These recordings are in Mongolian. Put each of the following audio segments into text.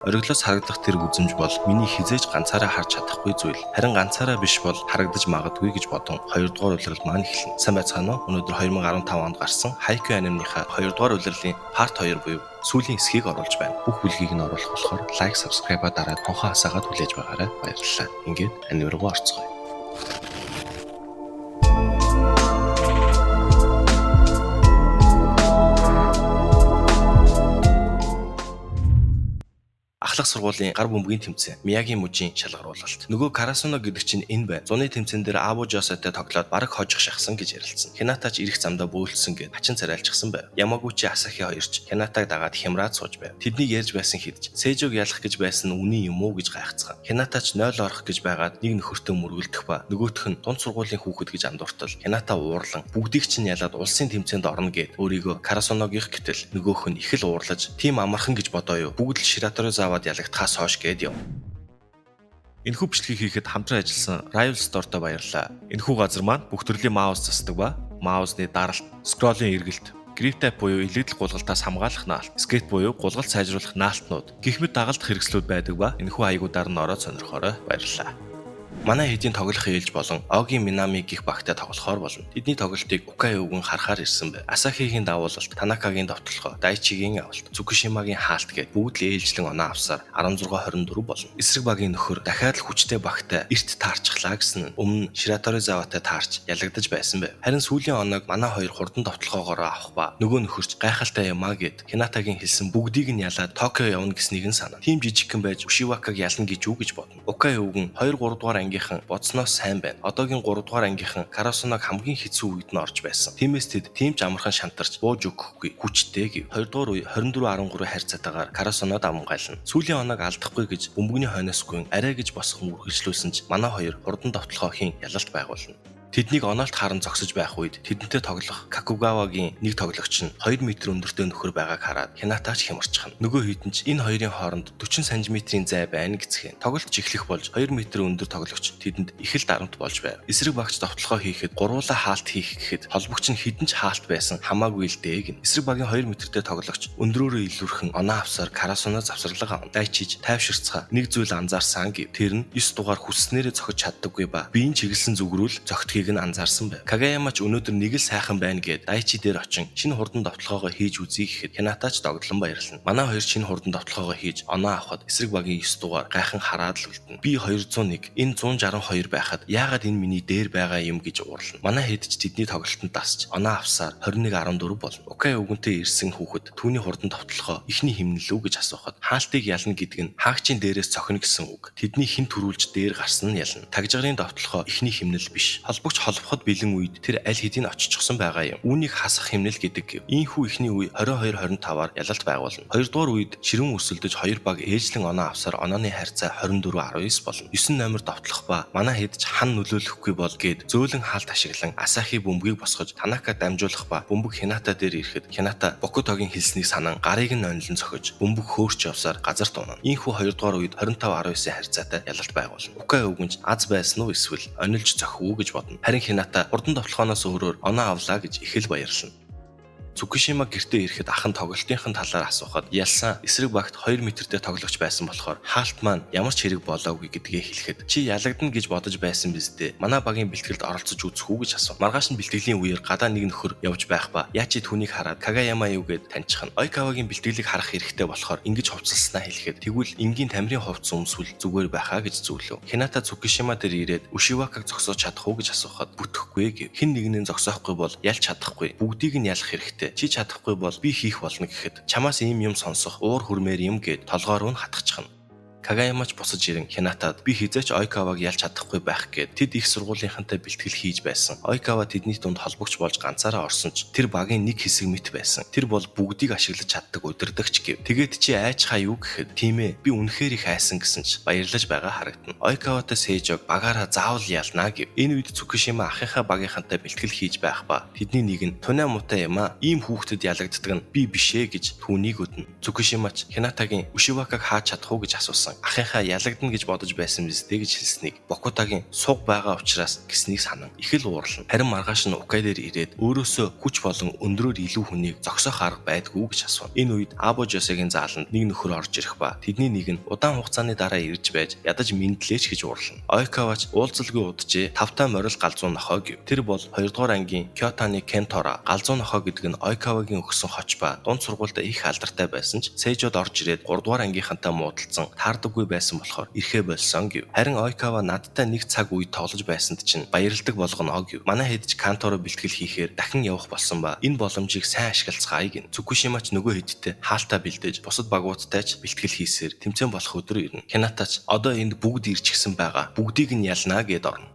Ориглоос харагдах тэр үзэмж бол миний хизээж ганцаараа харж чадахгүй зүйл. Харин ганцаараа биш бол харагдаж магадгүй гэж бодон 2 дугаар улирал маань эхэлнэ. Сайн байцгаана уу? Өнөөдөр 2015 онд гарсан Haikyuu анимныхаа 2 дугаар улирлын part 2 буюу сүүлийн хэсгийг оруулж байна. Бүх бүлгийг нь оруулах болохоор лайк, subscribe-а дараад хонхоо хасаагаад хүлээж байгаарай. Баярлалаа. Ингээд аним руу орцгоё. Ахлах сургуулийн гар бөмбөгийн тэмцээн Миягийн мужийн шалгаруулалт. Нөгөө Карасуно гэдэг чинь энэ бай. Зуны тэмцээн дээр Абу Жосотой тоглоод бараг хожих шахсан гэж ярилцсан. Хинатач ирэх замдаа бөөлсөн гэд хачин царайлчихсан байв. Ямагучи Асахи хоёрч Хинатаг дагаад хямраад сууж байв. Тэднийг ярьж байсан хэдж Сэжог ялах гэж байсан нь үнэн юм уу гэж гайхацгаан. Хинатач 0 орох гэж байгаад нэг нөхөртөө мөргөлдөх ба нөгөөх нь дунд сургуулийн хүүхэд гэж андууртал Хината уурлан бүгдийг чинь ялаад улсын тэмцээнд орно гэд өөрийгөө Карасуногийнх гэтэл нөгөөх нь их л уурлаж тийм амархан гэж бодоо юу. Бүгд л Шираторозавад ялагдхаас хойш гээд яв. Энэхүү бичлэгийг хийхэд хамтран ажилласан Rival Store-то баярлалаа. Энэхүү газар маань бүх төрлийн маус засдаг ба маусны даралт, скроллын эргэлт, grip type буюу илэгдэл гулгалтаас хамгаалах наалт, skate буюу гулгалт сайжруулах наалтнууд, гэх мэт дагалдах хэрэгслүүд байдаг ба энэхүү аягуудаар нь ороод сонирхоорой. Баярлалаа. Манай хэдийн тоглох ээлж болон Оги Минами гих багтай тоглохоор болно. Тэдний тоглолтыг Укай өвгөн харахаар ирсэн байв. Асахигийн давуулалт, Танакагийн довтлохоо, Дайчигийн авалт, Цукушимагийн хаалт гээд бүгд л ээлжлэн оноо авсаар 16-24 болно. Эсрэг багийн нөхөр дахиад л хүчтэй багтай эрт таарчихлаа гэсэн нь өмнө Шираторозаватай таарч ялагдаж байсан байв. Харин сүүлийн оног манай хоёр хурдан довтлохоогоор авах ба нөгөө нөхөрч гайхалтай юмаа гээд Хинатагийн хэлсэн бүгдийг нь ялаад Токио явна гэснийг нь санав. Тим жижигхэн байж Ушивакаг ялна гэж үү гэж бодно. Укай өвгөн 2-3 дугаар ангийнхан бодсноос сайн байна. Одоогийн 3 дугаар ангийнхан Карасуног хамгийн хэцүү үед нь орж байсан. Тиймээс тэд тийм ч амархан шантарч бууж өгөхгүй хүчтэй гэв. 2 дугаар үе 24-13 харьцаатаагаар Карасуноо давмгайлна. Сүүлийн оног алдахгүй гэж бөмбөгний хойноосгүй арай гэж босох үргэлжлүүлсэн ч манай хоёр хурдан довтлохоохийн ялалт байгуулна. Тэднийг оноолт харан зогсож байх үед тэдэнтэй тоглох Какугавагийн нэг тоглогч нь 2 м өндөртэй нөхөр байгааг хараад Хинатач хямарчихна. Нөгөө хэдэн ч энэ хоёрын хооронд 40 см зай байна гэцгэн. Тоглолт чихлэх болж 2 м өндөр тоглогч тэдэнд их л дарамт болж байв. Эсрэг багч довтлохоо хийхэд гуруула хаалт хийх гэхэд холбогч нь хэдэн ч хаалт байсан хамаагүй л дээ гин. Эсрэг багийн 2 м-тэй тоглогч өндрөөрөө илүүрхэн оноо авсаар Карасуноо завсарлага авна. Дайчиж тайвширцгаа нэг зүйл анзаарсан гэв. Тэр нь 9 дугаар хүсснээрээ зохиж чаддаггүй ба биеийн чиглэсэн зүгрүүл зогтхийг нь анзаарсан байв. Кагаяма ч өнөөдөр нэг л сайхан байна гэд Дайчи дээр очин шинэ хурдан довтлохоогоо хийж үзье гэхэд Хинатач догдлон баярлана. Манай хоёр шинэ хурдан довтлохоогоо хийж оноо авахад эсрэг багийн 9 дугаар гайхан хараад л үлдэнэ. Би 201, энэ 162 байхад яагаад энэ миний дээр байгаа юм гэж уурлана. Манай хэд ч тэдний тоглолтод тасч оноо авсаар 21-14 болно. Укай өвгөнтэй ирсэн хүүхэд түүний хурдан довтлохоо ихний химнэлүү гэж асуухад хаалтыг ялна гэдэг нь хаагчийн дээрээс цохино гэсэн үг. Тэдний хэн төрүүлж дээр гарсан нь ялна. Тагжгарын довтлохоо ихний химнэл биш. Холбогч холбоход бэлэн үед тэр аль хэдийн очичихсан байгаа юм. Үүнийг хасах химнэл гэдэг. Ийхүү ихний үе 22-25-аар ялалт байгуулна. 2 дугаар үед ширүүн өсөлдөж 2 баг ээлжлэн оноо авсаар онооны харьцаа 24-19 болно. 9 номер довтлох ба манай хэд ч хан нөлөөлөхгүй бол гээд зөөлөн хаалт ашиглан Асахи бөмбөгийг босгож Танака дамжуулах ба бөмбөг Хината дээр ирэхэд Хината Бокутогийн хэлснийг санан гарыг нь онлон цохиж бөмбөг хөөрч явсаар газар тунана. Ийхүү 2 дугаар үед 25-19 харьцаатай ялалт байгуулна. Укай өвгөнч аз байсан уу эсвэл онилж зохив уу гэж бодно. Харин Хината хурдан довтлохоноос өөрөөр оноо авлаа гэж их л баярлана. Цукушима гэртээ ирэхэд ах нь тоглолтынхын талаар асуухад ялсан эсрэг багт 2 м-тэй тоглогч байсан болохоор хаалт маань ямар ч хэрэг болоогүй гэдгээ хэлэхэд чи ялагдана гэж бодож байсан биз дээ. Манай багийн бэлтгэлд оролцож үзэх үү гэж асуув. Маргааш нь бэлтгэлийн үеэр гадаа нэг нөхөр явж байх ба яа чи түүнийг хараад Кагаяма юу гэд таньчихна. Ойкавагийн бэлтгэлийг харах хэрэгтэй болохоор ингэж хувцалснаа хэлэхэд тэгвэл энгийн тамирын хувцас өмсвөл зүгээр байхаа гэж зөвлөв. Хината Цукушима дээр ирээд Ушивакаг зогсоож чадах уу гэж асуухад бүтэхгүй гэв. Хэн нэгнээ зогсоохгүй бол ялж чадахгүй. Бүгдийг нь ялах хэрэгтэй. Чи чадахгүй бол би хийх болно гэхэд чамаас ийм юм сонсох уур хүрмээр юм гэд толгоор нь хатчихна. Кагаяма ч босож ирэн Хинатад би хизээч Ойкаваг ялж чадахгүй байх гэд тэд их сургуулийнхантай бэлтгэл хийж байсан. Ойкава тэдний дунд холбогч болж ганцаараа орсон ч тэр багийн нэг хэсэг мэт байсан. Тэр бол бүгдийг ашиглаж чаддаг удирдагч гэв. Тэгээд чи айчхаа юу гэхэд тийм ээ би үнэхээр их айсан гэсэн ч баярлаж байгаа харагдана. Ойкаватай Сэжог багаараа заавал ялнаа гэв. Энэ үед Цукушима ахынхаа багийнхантай бэлтгэл хийж байх ба тэдний нэг нь тунаа мутай юм аа ийм хүүхдэд ялагддаг нь би бишээ гэж түүнийг өднө. Цукушима ч Хинатагийн Ушивакаг хааж чадах уу гэж асуусан. ахынхаа ялагдана гэж бодож байсан биз дээ гэж хэлснийг Бокутагийн суг байгаа учраас гэснийг санан их л уурлана. Харин маргааш нь Укай дээр ирээд өөрөөсөө хүч болон өндрөөр илүү хүнийг зогсоох арга байдгүй гэж асуув. Энэ үед Або Жосегийн зааланд нэг нөхөр орж ирэх ба тэдний нэг нь удаан хугацааны дараа ирж байж ядаж мэдлээч гэж уурлана. Ойкавач уулзалгүй уджээ тавтай морил галзуу нохоо гэв. Тэр бол 2 дугаар ангийн Кётаны Кентора галзуу нохоо гэдэг нь Ойкавагийн өгсөн хоч ба дунд сургуультай их алдартай байсан ч Сейжод орж ирээд 3 дугаар ангийнхантай муудалцсан таардаггүй байсан болохоор ирэхэ болсон гэв. Харин Ойкава надтай нэг цаг үе тоглож байсанд чинь баярлдаг болгоно гэв. Манай хэд ч Канторо бэлтгэл хийхээр дахин явах болсон ба энэ боломжийг сайн ашиглацгаая гин. Цукушимач нөгөө хэдтэй хаалтаа бэлдээж бусад багуудтай ч бэлтгэл хийсээр тэмцээн болох өдөр ирнэ. Хинатач одоо энд бүгд ирчихсэн байгаа. Бүгдийг нь ялнаа гэд орно.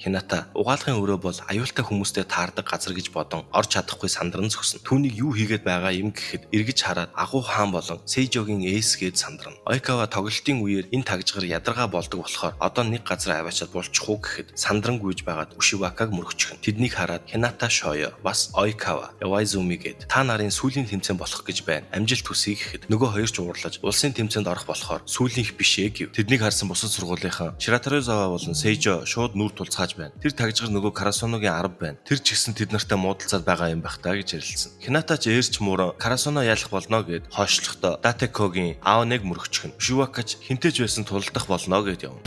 Хината угаалгын өрөө бол аюултай хүмүүстэй таардаг газар гэж бодон орж чадахгүй сандран зөксөн. Түүнийг юу хийгээд байгаа юм гэхэд эргэж хараад агуу хаан болон Сейжогийн ээс гээд сандрна. Ойкава тоглолтын үеэр энэ тагжгаар ядаргаа болдог болохоор одоо нэг газар аваачаад болчих уу гэхэд сандрангүйж байгаад Ушивакаг мөрөгчхөн. Тэднийг хараад Хината Шойо бас Ойкава Явайзуми гээд та нарын сүүлийн тэмцээн болох гэж байна. Амжилт хүсье гэхэд нөгөө хоёр ч уурлаж улсын тэмцээнд орох болохоор сүүлийнх бишээ гэв. Тэднийг харсан бусад сургуулийнхан Шираторозава болон Сейжо шууд нүур тулцгааж байна. Тэр тагжгаар нөгөө Карасуногийн арав байна. Тэр ч гэсэн тэд нартай муудалцаад байгаа юм байх таа гэж ярилцсан. Хината ч ээрч мууран Карасуно ялах болно гэд хойшлохдоо Датекогийн аавныг мөрөгчхөн. Шивакач хинтэж байсан тулдах болно гэд явна.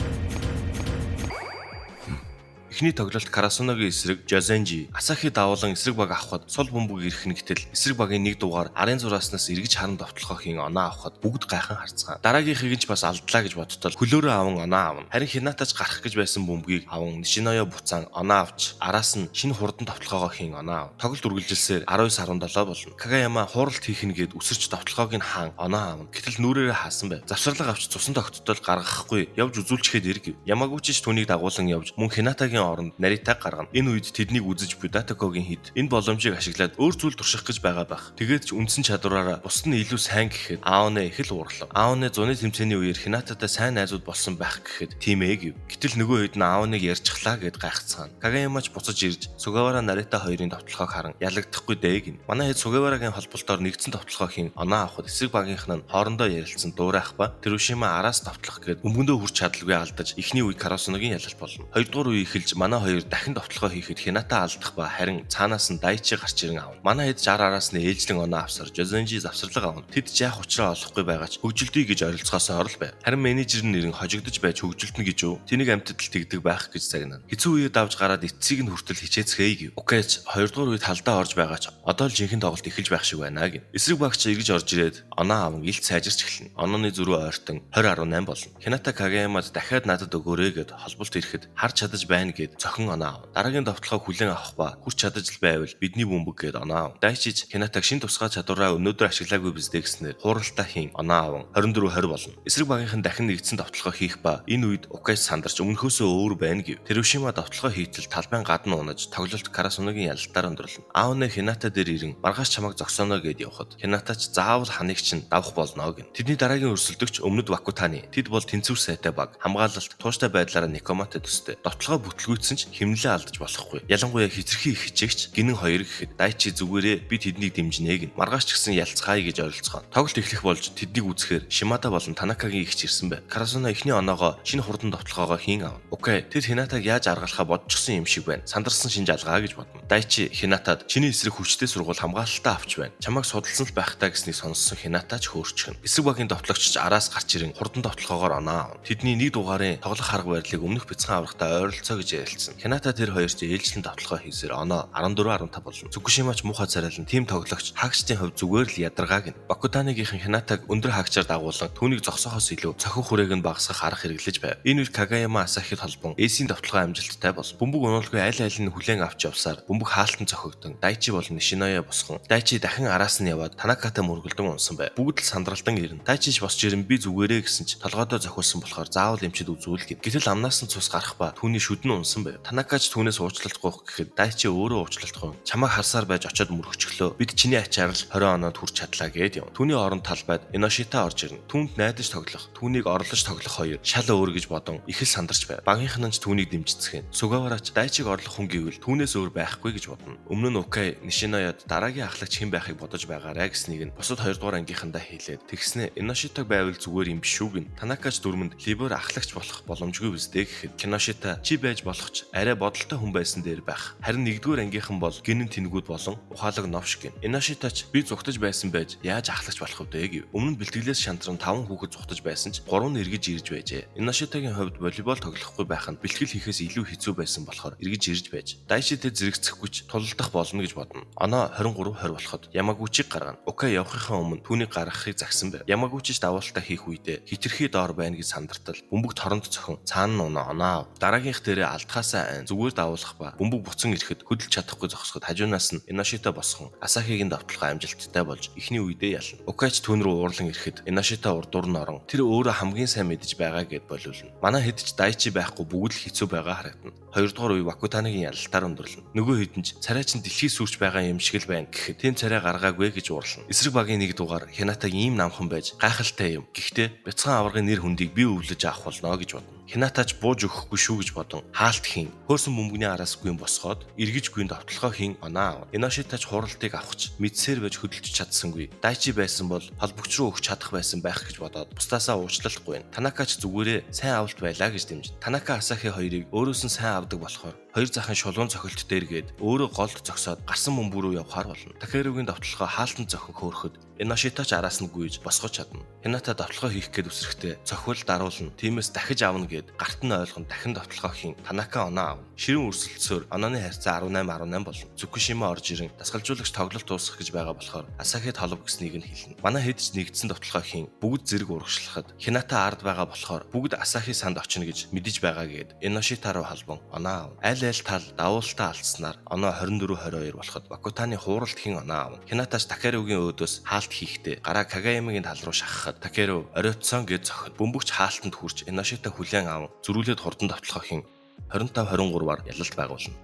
Эхний тоглолт Карасуногийн эсрэг Жозенжи Асахи давуулан эсрэг баг авахад сул бөмбөг ирэх нэгтэл эсрэг багийн нэг дугаар арын зурааснаас эргэж харан довтлохын оноо авахад бүгд гайхан харцгаан. Дараагийнхыг нь ч бас алдлаа гэж бодтол хөлөөрөө аван оноо авна. Харин Хинатач гарах гэж байсан бөмбөгийг аван Нишиноё буцаан оноо авч араас нь шинэ хурдан довтлохоо хийн оноо ав. Тоглолт үргэлжилсээр 19-17 болно. Кагаяма хууралт хийх нэгэд үсэрч довтлохоог нь хаан оноо авна. Гэтэл нүрээрээ хаасан байв. Завсарлага авч цусан тогттол гаргахгүй явж үзүүлчихэд иргэв. Ямагучи ч түүнийг дагуулan явж мөн Хинатагийн оронд нарийнтайг гаргана. Энэ үед тэднийг үзэж Будатекогийн хід энэ боломжийг ашиглаад өөр зүйл турших гэж байгаа байх. Тэгээд ч үндсэн чадвараараа бусд нь илүү сайн гэхэд Аоне их л уурлав. Аоне зуны тэмцээний үеэр Хинататай сайн найзууд болсон байх гэхэд тийм ээ гэв. Гэтэл нөгөө хэд нь Аоныг ярьчихлаа гэд гайхацгаана. Кагаяамач буцаж ирж Сугавара Нарита хоёрын довтлохоог харан ялагдахгүй дээ гин. Манай хэд Сугаварагийн холболтоор нэгдсэн довтлохоо хийн оноо авахд эсрэг багийнх нь хоорондоо ярилцсан дуурайх ба Тэрушима араас довтлох гээд өмгөндөө хүрч чадалгүй алдаж эхний үе Карасуногийн ялалт болно. Хоёрдугаар үе эхэлж манай хоёр дахин довтлохоо хийхэд Хината алдах ба харин цаанаас нь Дайчи гарч ирэн авна. Манай хэд 60 араас нь ээлжлэн оноо авсаар Жозенжи завсарлага авна. Тэд ч яах учраа олохгүй байгаа ч хөгжилтий гэж оролцохоосоо орол байв. Харин менежер нь нэрэн хожигдож байж хөгжилтнө гэж юу? Тэнийг амьтад л тэгдэг байх гэж загнана. Хэцүү үеэд давж гараад эцсийг нь хүртэл хичээцгээе гэв. Окейч 2 дугаар үед талдаа орж байгаа ч одоо л жинхэнэ тоглолт эхэлж байх шиг байна гин. Эсрэг багч эргэж орж ирээд оноо аван илт сайжирч эхэлнэ. Онооны зөрүү ойртон 20-18 болно. Хината Кагаяамад дахиад надад өгөөрэй гэд холболт ирэхэд харж чадаж байна гэд цохин оноо авна. Дараагийн довтлохоо хүлээн авах ба хүрч чадаж л байвал бидний бөмбөг гэд оноо авна. Дайчиж Хинатаг шин тусгай чадвараа өнөөдөр ашиглаагүй биздээ гэснээр хууралтаа хийн оноо аван 24-20 болно. Эсрэг багийнхан дахин нэгдсэн довтлохоо хийх ба энэ үед Укайч сандарч өмнөхөөсөө өөр байна гэв. Тэрушима довтлохоо хийтэл талбайн гадна унаж тоглолт Карасуногийн ялалтаар өндөрлөн. Аоне Хината дээр ирэн маргааш чамайг зогсооно гэд явхад Хинатач заавал ханыг чинь давах болно гэн. Тэдний дараагийн өрсөлдөгч өмнөд Вакутаны. Тэд бол тэнцвэр сайтай баг. Хамгаалалт тууштай байдлаараа Никомате төстэй. Довтлохоо бүтлгүйцсэн ч хэмнэлээ алдаж болохгүй. Ялангуяа хитрхи их хичээгч гинэн хоёр гэхэд Дайчи зүгээрээ би тэднийг дэмжинэ гэн. Маргааш ч гэсэн ялцгаая гэж оролцгоо. Тоглолт эхлэх болж тэднийг үзэхээр Шимада болон Танакагийн ихч ирсэн байв. Карасуно эхний оноогоо шинэ хурдан довтлохоогоо хийн авна. Окей, тэр Хинатаг яаж аргалахаа бодчихсон юм шиг байна. Сандарсан шинж алгаа гэж бодно. Дайчи Хинатад чиний эсрэг хүчтэй сургууль хамгаалалтаа авч байна. Чамайг судалсан л байх таа гэснийг сонссон Хинатач хөөрчихнө. Эсрэг багийн довтлогч араас гарч ирэн хурдан довтлохоогоор оноо авна. Тэдний нэг дугаарын тоглох арга барилыг өмнөх бяцхан аврагтаа ойролцоо гэж ярилцсан. Хината тэр хоёр ч ээлжлэн довтлохоо хийсээр оноо 14-15 болно. Цукушимач муухай царайлан тим тоглогч хаагчдын хувь зүгээр л ядаргааг нь. Бакутаныгийнхан Хинатаг өндөр хаагчаар дагуулan түүнийг зогсоохоос илүү цохин хүрээг нь багасгах арга хэрэглэж байв. Энэ үед Кагаяма Асахид холбон эсийн довтлогоо амжилттай болсон. Бөмбөг унаалгүй аль аль нь хүлээн авч явсаар бөмбөг хаалтан цохигдсон. Дайчи болон Нишиноё босгон. Дайчи дахин араас нь яваад Танакатай мөргөлдөн унсан байв. Бүгд л сандралтан ирнэ. Дайчиж босч ирэн би зүгээрээ гэсэн ч толгойдоо зохиулсан болохоор заавал эмчид үзүүл гэв. Гэтэл амнаас нь цус гарах ба түүний шүдэн унсан байв. Танакач түүнээс уучлалт гуйх гэхэд Дайчи өөрөө уучлалт гуйв. Чамайг харсаар байж очиод мөрөгчлөө. Бид чиний ачаар л 20 оноод хүрч чадлаа гэд юм. Түүний оронд талбайд Иношита орж ирнэ. Түүнд найдаж тоглох, түүнийг орлож тоглох хоёр шал өөр гэж бодон их л сандарч байв. Багийнхан нь ч түүнийг дэмжицгэн. Сугавараач Дайчиг орлох хүн гэвэл түүнээс өөр байхгүй гэж бодно. Өмнө нь Укай Нишинояд дараагийн ахлагч хэн байхыг бодож байгаарэ гэснийг нь бусад 2 дугаар ангийнхандаа хэлээд тэгснэ Иношитаг байвал зүгээр юм биш үү гин. Танакач дүрмэнд Либер ахлагч болох боломжгүй биздэ гэхэд Киношита чи байж болох ч арай бодолтой хүн байсан дээр байх. Харин 1-р ангийнхан бол гинэн тэнэгүүд болон ухаалаг новш гин. Иношитач би зүгтаж байсан байж яаж ахлагч болох вэ гэв. Өмнө нь бэлтгэлээс шантран 5 хүүхэд зүгтаж байсан ч 3 нь эргэж ирж байжээ. Иношитагийн хувьд волейбол тоглохгүй байх нь бэлтгэл хийхээс илүү хэцүү байсан болохоор эргэж ирж байж Дайшитэй зэрэгцэхгүй ч тулалдах болно гэж бодно. Оноо 23-20 болоход Ямагучиг гаргана. Укай явахынхаа өмнө түүнийг гаргахыг загсан байв. Ямагучич даваалтаа хийх үедээ хитрхи доор байна гэж сандартал бөмбөг торонд цохин цаана нь оноо. Дараагийнх дээрээ алдхаасаа айн зүгээр давуулах ба бөмбөг буцан ирэхэд хөдөлж чадахгүй зогсоход хажуунаас нь Иношита босхон Асахигийн давталгаа амжилттай болж эхний үедээ ялна. Укайч түүн рүү уурлан ирэхэд Иношита урдуур нь орон тэр өөрөө хамгийн сайн мэдж байгаа гэд болиулна. Манай хэд ч Дайчи байхгүй бүгд л хэцүү байгаа харагдана. 2 дугаар үе Вакутаныгийн ялалтаар өндөрлөн. Нөгөө хэдэн ч царай чин дэлхий сүрч байгаа юм шиг л байна гэхэд тэм царай гаргаагүй гэж уурлана. Эсрэг багийн 1 дугаар Хинатаг ийм намхан байж гайхалтай юм. Гэхдээ бяцхан аваргын нэр хүндийг би өвлөж авах болно гэж бодно. Хинатач бууж өгөхгүй шүү гэж бодон хаалт хийн. Хөөсөн бөмбөгний араас гүйн босгоод эргэж гүйн давталгаа хийн оноо. Иношитач хуралтыг авахч мэдсээр байж хөдөлж чадсангүй. Дайчи байсан бол холбогч руу өгч чадах байсан байх гэж бодоод бусдаасаа уучлалахгүй. Танакач зүгээрээ сайн авалт байлаа гэж дэмжин. Танака Асахи хоёрыг өөрөөс нь сайн авдаг болохоор хоёр захын шулуун цохилт дээргээд өөрөө голд зогсоод гарсан бөмбөг рүү явахаар болно. Такеругийн давталгаа хаалтан зохин хөөрөхөд Иношитач араас нь гүйж босгож чадна. Хината давталгаа хийх гээд үсрэхдээ цохил даруулна. Тиймээс дахиж авна гэд гарт нь ойлгон дахин давталгаа хийн. Танака оноо авна. Ширэн өрсөлдсөөр онооны харьцаа 18-18 болно. Цукушима орж ирэн дасгалжуулагч тоглолт дуусгах гэж байгаа болохоор Асахи толов гэснийг нь хэлнэ. Манай хэд ч нэгдсэн давталгаа хийн. Бүгд зэрэг урагшлахад Хината ард байгаа болохоор бүгд Асахи санд очино гэж мэдэж байгаа гэд Иношита руу халбан оноо авна. Аль тал давуултаа алдснаар оноо 24-22 болоход Вакутаны хууралт хийн оноо авна. Хинатач Такеругийн өөдөөс хаалт хийхдээ гараа Кагаямагийн тал руу шахахад Такеру оройтсон гэж зохид бөмбөгч хаалтанд хүрч Иношита хүлээн аван зөрүүлээд хурдан давталгаа хийн 25-23-аар ялалт байгуулна.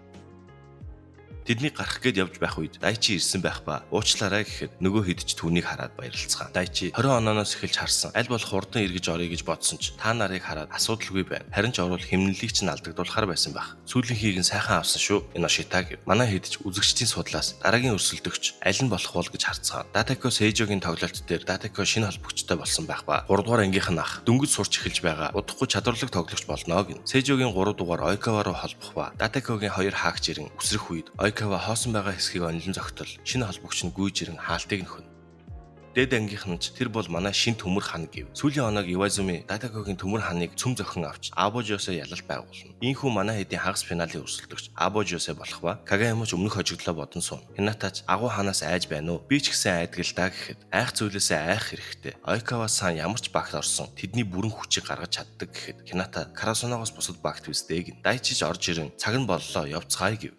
Тэдний гарах гээд явж байх үед Дайчи ирсэн байх ба уучлаарай гэхэд нөгөө хэд ч түүнийг хараад баярлцгаан. Дайчи 20 ононоос эхэлж харсан. Аль болох хурдан эргэж орё гэж бодсон ч та нарыг хараад асуудалгүй байна. Харин ч орвол хэмнэлийг ч алдагдуулахар байсан байх. Сүүлийнхийг нь сайхан авсан шүү. Иношита гэв. Манай хэд ч үзэгчдийн судлаас дараагийн өрсөлдөгч аль нь болох бол гэж харцгаан. Датако Сейжогийн тоглолт дээр Датако шинэ холбогчтой болсон байх ба 3 дугаар ангийнх нь ах дөнгөж сурч эхэлж байгаа. Удахгүй чадварлаг тоглогч болно гин. Сейжогийн 3 дугаар Ойкава руу холбох ба Датакогийн 2 хаагч ирэн үсрэх үед Ойкава хоосон байгаа хэсгийг онлон зогтол шинэ холбогч нь гүйж ирэн хаалтыг нөхөн. Дэд ангийнх нь ч тэр бол манай шин төмөр хан гэв. Сүүлийн оног Ивазуми Датакогийн төмөр ханыг цөм зохин авч Абожиосоо ялалт байгуулна. Ийхүү манай хэдийн хагас финалийн өрсөлдөгч Абожиосоо болох ба Кагаямач өмнөх хожигдлоо бодон суун. Хинатач агуу ханаас айж байна уу? Би ч гэсэн айдаг л даа гэхэд айх зүйлээсээ айх хэрэгтэй. Ойкава-сан ямар ч багт орсон тэдний бүрэн хүчийг гаргаж чаддаг гэхэд Хината Карасунагоос бусад багт үстэй гин. Дайчиж орж ирэн цаг нь боллоо явцгаая гэв.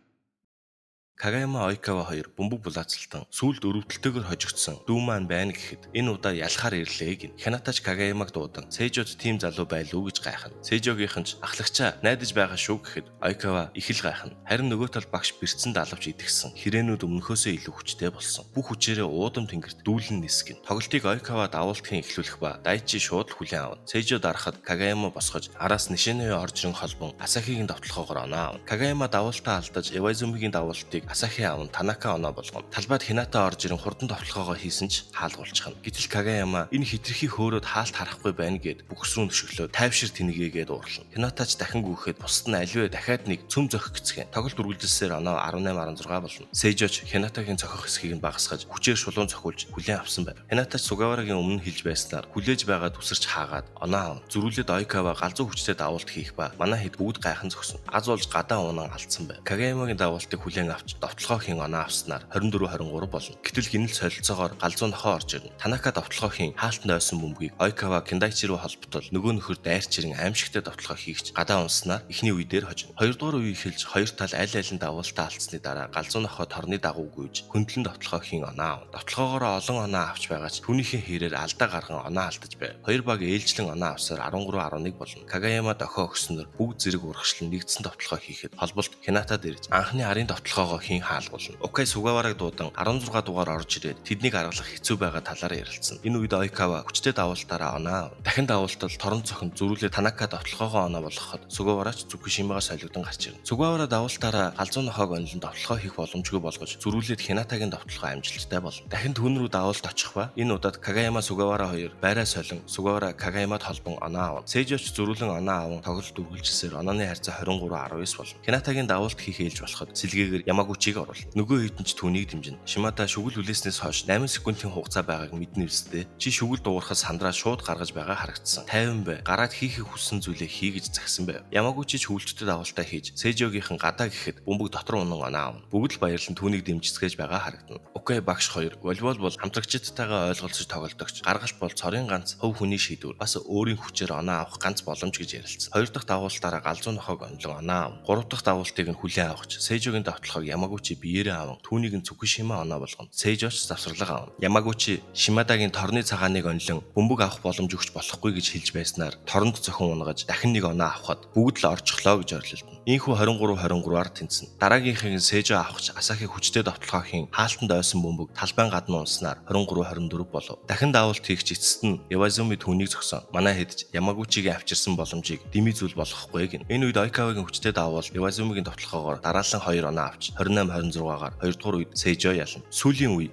Кагаяма Ойкава хоёр бөмбөг булаацалтан сүүлд өрөвдөлтөөр хожигдсон дүү маань байна гэхэд энэ удаа ялахаар ирлээ гин. Хянатач Кагаямаг дуудан Сейжод тим залуу байлуу гэж гайхана. Сейжогийнх нь ч ахлагчаа найдаж байгаа шүү гэхэд Ойкава их л гайхана. Харин нөгөө тал багш бэрцэнд алавч идэгсэн хэрээнүүд өмнөхөөсөө илүү хүчтэй болсон. Бүх хүчээрээ уудам тэнгэрт дүүлэн нисгэн. Тоглолтыг Ойкава давуултын эхлүүлэх ба Дайчи шууд хүлээн авна. Сейжо дарахад Кагаяма босгож араас Нишинэё орж ирэн холбон Асахигийн давталгаагаар оноо авна. Кагаяма давуултаа алдаж Ивазумигийн давуултыг Асахи аван Танака оноо болгоно. Талбайд Хината орж ирэн хурдан давталгаагаа хийсэн ч хаалгуулчихна. Гэтэл Кагаяма энэ хитрхи хөөрөөд хаалт харахгүй байна гэд бүхсрүүн төшөглөө тайвшир тэнэгээгээд уурлана. Хинатач дахин гүйхэд бусд нь аливаа дахиад нэг цөм зохих гэцгэн. Тоглолт үргэлжилсээр оноо 18-16 болно. Сейжоч Хинатагийн цохих хэсгийг нь багасгаж хүчээр шулуун цохиулж хүлээн авсан байв. Хинатач Сугаварагийн өмнө хэлж байснаар хүлээж байгаа тусарч хаагаад оноо аван зөрүүлээд Ойкава галзуу хүчтэй давуулт хийх ба манай хэд бүгд гайхан зогсон. Аз болж гадаа унан алдсан байв. Кагаяmaгийн давуултыг хүлээн авч авч довтлогоо хийн оноо авснаар 24-23 болно. Гэтэл гинэл солилцоогоор галзуу нохоо орж ирнэ. Танака довтлогоо хийн хаалтанд ойсон бөмбөгийг Ойкава Кендайчи руу холботол нөгөө нөхөр дайрч ирэн аимшигтай довтлогоо хийгч гадаа унснаар эхний үе дээр хожино. Хоёрдугаар үе эхэлж хоёр тал аль алин давуултаа алдсны дараа галзуу нохоо торны дагуу гүйж хөндлөн довтлогоо хийн оноо авна. Довтлогоогоор олон оноо авч байгаач түүнийхээ хэрээр алдаа гарган оноо алдаж байв. Хоёр баг ээлжлэн оноо авсаар 13-11 болно. Кагаяма дохоо өгснөр бүгд зэрэг урагшлан нэгдсэн довтлогоо хийхэд холболт Хинатад ирж анхны арын довтлогоогоо хийн хаалгуулна. Окей Сугавараг дуудан 16 дугаар орж ирээд тэднийг аргалах хэцүү байгаа талаараа ярилцсан. Энэ үед Ойкава хүчтэй давуултаараа оноо авна. Дахин давуултал торон цохин зөрүүлээ Танака довтлогоогоо оноо болгоход Сугавараач Цукушимагаа солигдсон гарч ирнэ. Сугавара давуултаараа галзуу нохоог онлон довтлогоо хийх боломжгүй болгож зөрүүлээд Хинатагийн довтлогоо амжилттай болно. Дахин түүн рүү давуулт очих ба энэ удаад Кагаяма Сугавара хоёр байраа солин Сугавара Кагаямад холбон оноо авна. Сейжоч зөрүүлэн оноо аван тоглолт үргэлжилсээр онооны харьцаа 23-19 болно. Хинатагийн давуулт хийх ээлж болоход сэлгээгээр Ямагучиг оруулна. Нөгөө хэд нь ч түүнийг дэмжинэ. Шимада шүгэл хүлээснээс хойш 8 секундын хугацаа байгааг мэднэ үстэй. Чи шүгэл дуурахад сандраа шууд гаргаж байгаа харагдсан. 50 бай. Гараад хийхийг хүссэн зүйлээ хий гэж загсан байв. Ямагучи ч хөвлөлтөд давуултаа хийж Сейжогийнхэн гадаа гэхэд бөмбөг дотор унан оноо авна. Бүгд л баярлан түүнийг дэмжицгээж байгаа харагдана. Окей багш хоёр волейбол бол хамтрагчдтайгаа ойлголцож тоглодогч. Гаргалт бол цорын ганц хөв хүний шийдвэр. Бас өөрийн хүчээр оноо авах ганц боломж гэж ярилцсан. Хоёр дахь давуултаараа галзуу нохоог онлон оноо авна. Гурав дахь давуултыг нь хүлээн авахч Сейжогийн довтлохыг Ямагучи биеэрээ аван түүнийг нь Цукушима оноо болгоно. Сейжоч завсарлага авна. Ямагучи Шимадагийн торны цагааныг онлон бөмбөг авах боломж өгч болохгүй гэж хэлж байснаар торонд цохин унгаж дахин нэг оноо авахад бүгд л орчихлоо гэж орилдно. Ийхүү 23-23-аар тэнцэнэ. Дараагийнхыг нь Сейжо авахч Асахи хүчтэй довтлохоо хийн хаалтанд ойсон бөмбөг талбайн гадна унснаар 23-24 болов. Дахин давуулт хийгч эцэст нь Явазуми түүнийг зогсоно. Манай хэдж Ямагучигийн авчирсан боломжийг дими зүйл болгохгүй гин. Энэ үед Ойкавагийн хүчтэй давуул Явазумигийн довтлохоогоор дараалан 2 оноо авч 28-26-аар 2 дугаар үед Сейжо ялна. Сүүлийн үе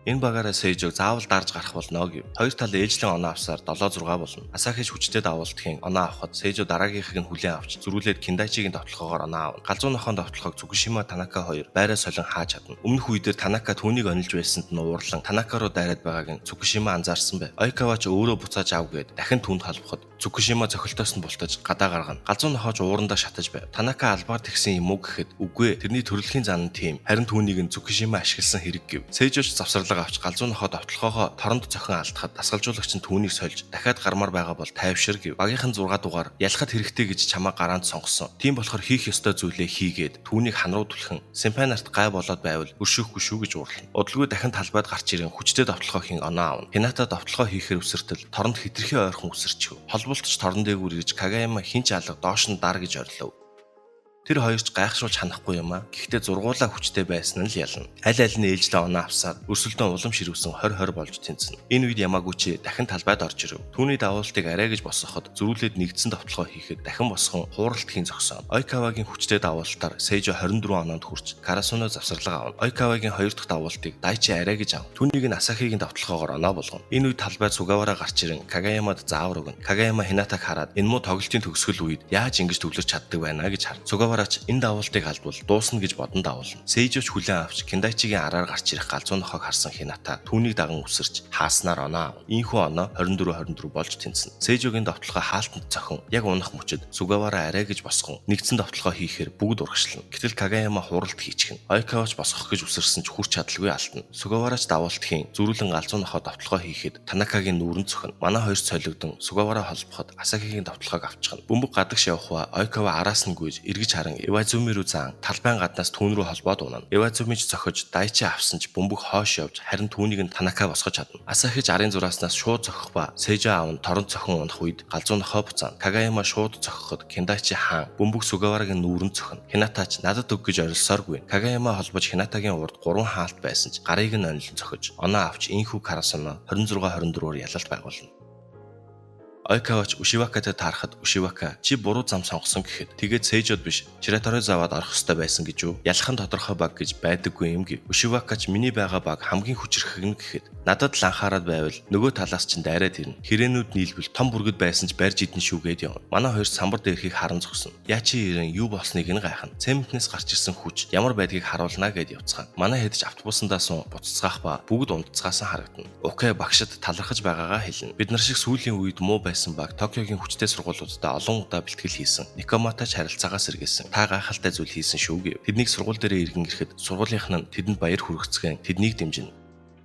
энэ багаараа Сейжог заавал дарж гарах болно гэв. Хоёр тал ээлжлэн оноо авсаар 7-6 болно. Асахич хүчтэй давуултын оноо авахад Сейжо дараагийнхыг нь хүлээн авч зөрүүлээд Кендайчигийн довтлохоогоор оноо авна. Галзуу нохоон довтлохыг Цукушима Танака хоёр байраа солин хааж чадна. Өмнөх үедэр Танака түүнийг онилж байсанд нь уурлан Танака руу дайраад байгааг нь Цукушима анзаарсан байв. Ойкава ч өөрөө буцааж ав гээд дахин түүнд холбоход Цукушима цохилтоос нь бултаж гадаа гаргана. Галзуу нохооч уурандаа шатаж байв. Танака албаар тэгсэн юм уу гэхэд үгүй ээ. Тэрний төрөлхийн зан нь тийм. Харин түүнийг нь Цукушима ашигласан хэрэг гэв. Сейжоч завсарлага авч галзуу нохоо довтлохоогоо торонд цохин алдахад дасгалжуулагч нь түүнийг сольж дахиад гармаар байгаа бол тайвшир гэв. Багийнхан 6 дугаар ялахад хэрэгтэй гэж чамаа гараанд сонгосон. Тийм болохоор хийх ёстой зүйлээ хийгээд түүнийг хан руу түлхэн сэмпай нарт гай болоод байвал өршөөхгүй шүү гэж уурлана. Удалгүй дахин талбайд гарч ирэн хүчтэй довтлохоо хийн оноо авна. Хината довтлохоо хийхээр үсэртэл торонд хитрхи ойрхон үсэрчихв. Холболтч торон дээгүүр ирж Кагаяма хинч алга доош нь дар гэж орилов. Тэр хоёрч гайхшруулж ханахгүй юм а. Гэхдээ зургуулаа хүчтэй байсан нь л ялна. Аль аль нь ээлжлээ оноо авсаар өрсөлдөөн улам ширвсэн 20-20 болж тэнцэнэ. Энэ үед Ямагучи дахин талбайд орж ирэв. Түүний давуултыг арай гэж босгоход зөрүүлээд нэгдсэн довтлогоо хийхэд дахин босгон хууралтхийн зогсооно. Ойкавагийн хүчтэй давуултаар Сейжо 24 оноонд хүрч Карасуно завсарлага авна. Ойкавагийн хоёр дахь давуултыг Дайчи арай гэж авна. Түүнийг нь Асахигийн довтлогоогоор оноо болгоно. Энэ үед талбайд Сугавара гарч ирэн Кагаямад заавар өгнө. Кагаяма Хинатаг хараад энэ муу тоглолтын төгсгөл үед яаж ингэж төвлөрч чаддаг байна гэж харна. Сугаварач энэ давуултыг алдвал дуусна гэж бодон давуулна. Сейжоч хүлээн авч Кендайчигийн араар гарч ирэх галзуу нохоог харсан Хината түүнийг даган үсэрч хааснаар оноо авна. Ийхүү оноо 24-24 болж тэнцэнэ. Сейжогийн довтлогоо хаалтанд цохин яг унах мөчөд Сугавара арай гэж босгон нэгдсэн довтлогоо хийхээр бүгд урагшлана. Гэтэл Кагаяма хуралд хийчихнэ. Ойкавач босгох гэж үсэрсэн ч хүрч чадалгүй алдна. Сугаварач давуултын зөрүүлэн галзуу нохоо довтлогоо хийхэд Танакагийн нүүрэн цохин. Манай хоёр солигдсон Сугавара холбоход Асахигийн довтлогоог авчихна. Бөмбөг гадагш явах ба Ойкава араас нь гүйж эргэж харан Явазуми руу заан талбайн гаднаас түүн рүү холбоод унана. Явазумич зохиж Дайчи авсан ч бөмбөг хоош явж харин түүнийг нь Танака босгож чадна. Асахич арын зурааснаас шууд зохих ба Сейжо аав нь торон цохин унах үед галзуу нохоо буцаана. Кагаяма шууд зохиход Кендайчи хаан бөмбөг Сугаварагийн нүүрэн цохино. Хинатач надад өг гэж орилсооргүй. Кагаяма холбож Хинатагийн урд 3 хаалт байсан ч гарыг нь онилон зохиж оноо авч инхүү Карасуно 26-24-оор ялалт байгуулна. Ойкавач Ушивакатай таарахад Ушивака чи буруу зам сонгосон гэхэд тэгээд Сейжод биш Чираторой заваад орох ёстой байсан гэж юу? Ялах нь тодорхой баг гэж байдаггүй юм гэв. Ушивакач миний байгаа баг хамгийн хүчрэхэг нь гэхэд надад л анхаарал байвал нөгөө талаас чинь дайраад ирнэ. Хэрээнүүд нийлбэл том бүргэд байсан ч барьж идэн шүүгээд явна. Манай хоёр самбар дээрхийг харан зогсно. Яа чи ирэн юу болсныг нь гайхна. Цементнээс гарч ирсэн хүч ямар байдгийг харуулнаа гэд явцгаана. Манай хэд ч автобусандаа сун буццгаах ба бүгд унтцгаасан харагдана. Окей багшд талархаж байгаагаа хэлнэ. Бид нар шиг сүүлийн үед муу байсан баг Токиогийн хүчтэй сургуулиудад олон удаа бэлтгэл хийсэн. Никоматач харилцаагаас сэргээсэн. Та гайхалтай зүйл хийсэн шүү гэв. Тэднийг сургууль дээр иргэн ирэхэд сургуулийнх нь тэдэнд баяр хүргэцгэн тэднийг дэмжинэ.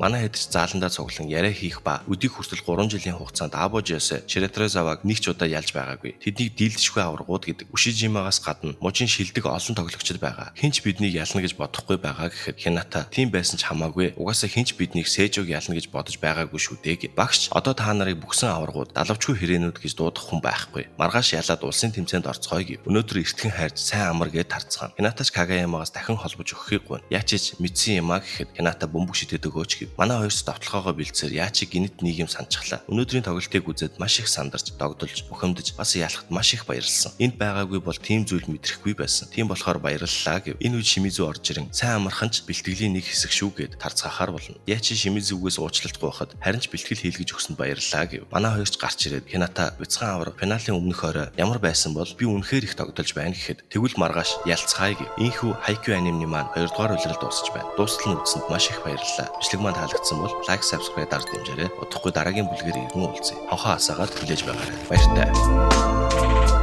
Манай хэд ч зааландаа цуглан яриа хийх ба өдийг хүртэл 3 жилийн хугацаанд Абожиос Шираторозаваг нэг ч удаа ялж байгаагүй. Тэднийг дийлдэшгүй аваргууд гэдэг. Ушижимагаас гадна мужийн шилдэг олон тоглогчид байгаа. Хинч биднийг ялна гэж бодохгүй байгаа гэхэд Хината тийм байсан ч хамаагүй. Угаасаа хинч биднийг Сэжог ялна гэж бодож байгаагүй шүү дээ гэв. Багш одоо та нарыг бүгсэн аваргууд далавчгүй хэрээнүүд гэж дуудах хүн байхгүй. Маргааш ялаад улсын тэмцээнд орцгоё гэв. Өнөөдөр эртхэн хайрж сайн амар гээд тарцгаан. Хинатач Кагаямагаас дахин холбож өгөхийг гуйна. Яачиж мэдсэн юм а гэхэд Хината бөмбөг шидэд өгөөч гэв. Манай хоёрс давталгоогоо бэлдсээр яачи гинт нэг юм санджглаа. Өнөөдрийн тоглолтыг үзээд маш их сандарч, догдолж, бухимдаж, бас яалахад маш их баярлсан. Энд байгаагүй бол тийм зүйл мэдрэхгүй байсан. Тийм болохоор баярлалаа гэв. Энэ үед Шимизү орж ирэн сайн амархан ч бэлтгэлийн нэг хэсэг шүү гэд тарцгаахаар болно. Яачи Шимизүгээс уучлалт гуйхад харин ч бэлтгэл хийлгэж өгсөнд баярлалаа гэв. Манай хоёрч гарч ирээд Хината бяцхан авар финалийн өмнөх орой ямар байсан бол би үнэхээр их догдолж байна гэхэд тэгвэл маргааш ялцгаая гэв. Ийхүү Хайкю анимны маань 2 дугаар улирал дуусч байна. Дуустал нь үзсэнд маш их баярлалаа. Бичлэг маань таалагдсан бол лайк, subscribe дарж дэмжээрэй. Удахгүй дараагийн бүлгээр иргэн уулзъя. Хонхоо асаагаад хүлээж байгаарай. Баяртай.